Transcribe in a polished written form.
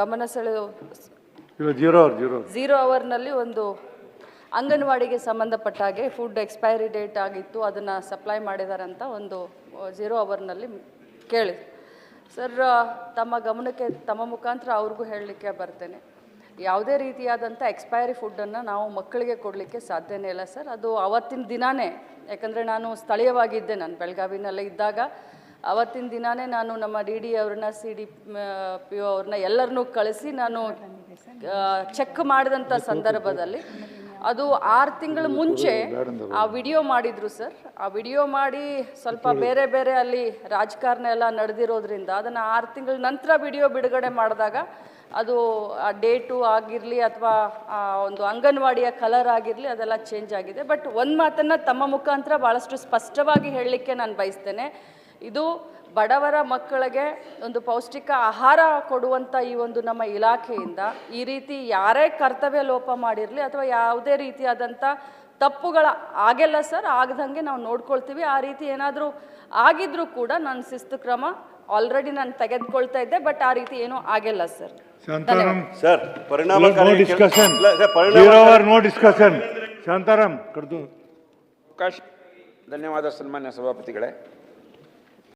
ಗಮನ ಸೆಳೆಯೋ ಜೀರೋ ಅವರ್ನಲ್ಲಿ ಒಂದು ಅಂಗನವಾಡಿಗೆ ಸಂಬಂಧಪಟ್ಟ ಹಾಗೆ ಫುಡ್ ಎಕ್ಸ್ಪೈರಿ ಡೇಟ್ ಆಗಿತ್ತು, ಅದನ್ನು ಸಪ್ಲೈ ಮಾಡಿದಾರಂತ ಒಂದು 0 ಅವರ್ನಲ್ಲಿ ಕೇಳಿ ಸರ್. ತಮ್ಮ ಗಮನಕ್ಕೆ ತಮ್ಮ ಮುಖಾಂತರ ಅವ್ರಿಗೂ ಹೇಳಲಿಕ್ಕೆ ಬರ್ತೇನೆ, ಯಾವುದೇ ರೀತಿಯಾದಂಥ ಎಕ್ಸ್ಪೈರಿ ಫುಡ್ಡನ್ನು ನಾವು ಮಕ್ಕಳಿಗೆ ಕೊಡಲಿಕ್ಕೆ ಸಾಧ್ಯನೇ ಇಲ್ಲ ಸರ್. ಅದು ಅವತ್ತಿನ ದಿನಾನೇ, ಯಾಕಂದರೆ ನಾನು ಸ್ಥಳೀಯವಾಗಿದ್ದೆ, ನಾನು ಬೆಳಗಾವಿನಲ್ಲೇ ಇದ್ದಾಗ ಅವತ್ತಿನ ದಿನಾನೇ ನಾನು ನಮ್ಮ DD ಅವ್ರನ್ನ CDPO ಅವ್ರನ್ನ ಎಲ್ಲರನ್ನೂ ಕಳಿಸಿ ನಾನು ಚೆಕ್ ಮಾಡಿದಂಥ ಸಂದರ್ಭದಲ್ಲಿ ಅದು 6 ತಿಂಗಳ ಮುಂಚೆ ಆ ವಿಡಿಯೋ ಮಾಡಿದ್ರು ಸರ್. ಆ ವಿಡಿಯೋ ಮಾಡಿ ಸ್ವಲ್ಪ ಬೇರೆ ಬೇರೆ ಅಲ್ಲಿ ರಾಜಕಾರಣ ಎಲ್ಲ ನಡೆದಿರೋದ್ರಿಂದ ಅದನ್ನು 6 ತಿಂಗಳ ನಂತರ ವಿಡಿಯೋ ಬಿಡುಗಡೆ ಮಾಡಿದಾಗ ಅದು ಆ ಡೇಟು ಆಗಿರಲಿ ಅಥವಾ ಒಂದು ಅಂಗನವಾಡಿಯ ಕಲರ್ ಆಗಿರಲಿ ಅದೆಲ್ಲ ಚೇಂಜ್ ಆಗಿದೆ. ಬಟ್ ಒಂದು ಮಾತನ್ನು ತಮ್ಮ ಮುಖಾಂತರ ಭಾಳಷ್ಟು ಸ್ಪಷ್ಟವಾಗಿ ಹೇಳಲಿಕ್ಕೆ ನಾನು ಬಯಸ್ತೇನೆ, ಇದು ಬಡವರ ಮಕ್ಕಳಿಗೆ ಒಂದು ಪೌಷ್ಟಿಕ ಆಹಾರ ಕೊಡುವಂಥ ಈ ಒಂದು ನಮ್ಮ ಇಲಾಖೆಯಿಂದ ಈ ರೀತಿ ಯಾರೇ ಕರ್ತವ್ಯ ಲೋಪ ಮಾಡಿರಲಿ ಅಥವಾ ಯಾವುದೇ ರೀತಿಯಾದಂಥ ತಪ್ಪುಗಳ ಆಗಿಲ್ಲ ಸರ್, ಆಗದಂಗೆ ನಾವು ನೋಡ್ಕೊಳ್ತೀವಿ. ಆ ರೀತಿ ಏನಾದರೂ ಆಗಿದ್ರೂ ಕೂಡ ನಾನು ಶಿಸ್ತು ಕ್ರಮ ಆಲ್ರೆಡಿ ನಾನು ತೆಗೆದುಕೊಳ್ತಾ ಇದ್ದೆ, ಬಟ್ ಆ ರೀತಿ ಏನೂ ಆಗಿಲ್ಲ ಸರ್. ಸರ್ ಪರಿಣಾಮಕಾರಿ ಶಾಂತಾರಾಮ್ ಧನ್ಯವಾದ ಸನ್ಮಾನ್ಯ ಸಭಾಪತಿಗಳೇ.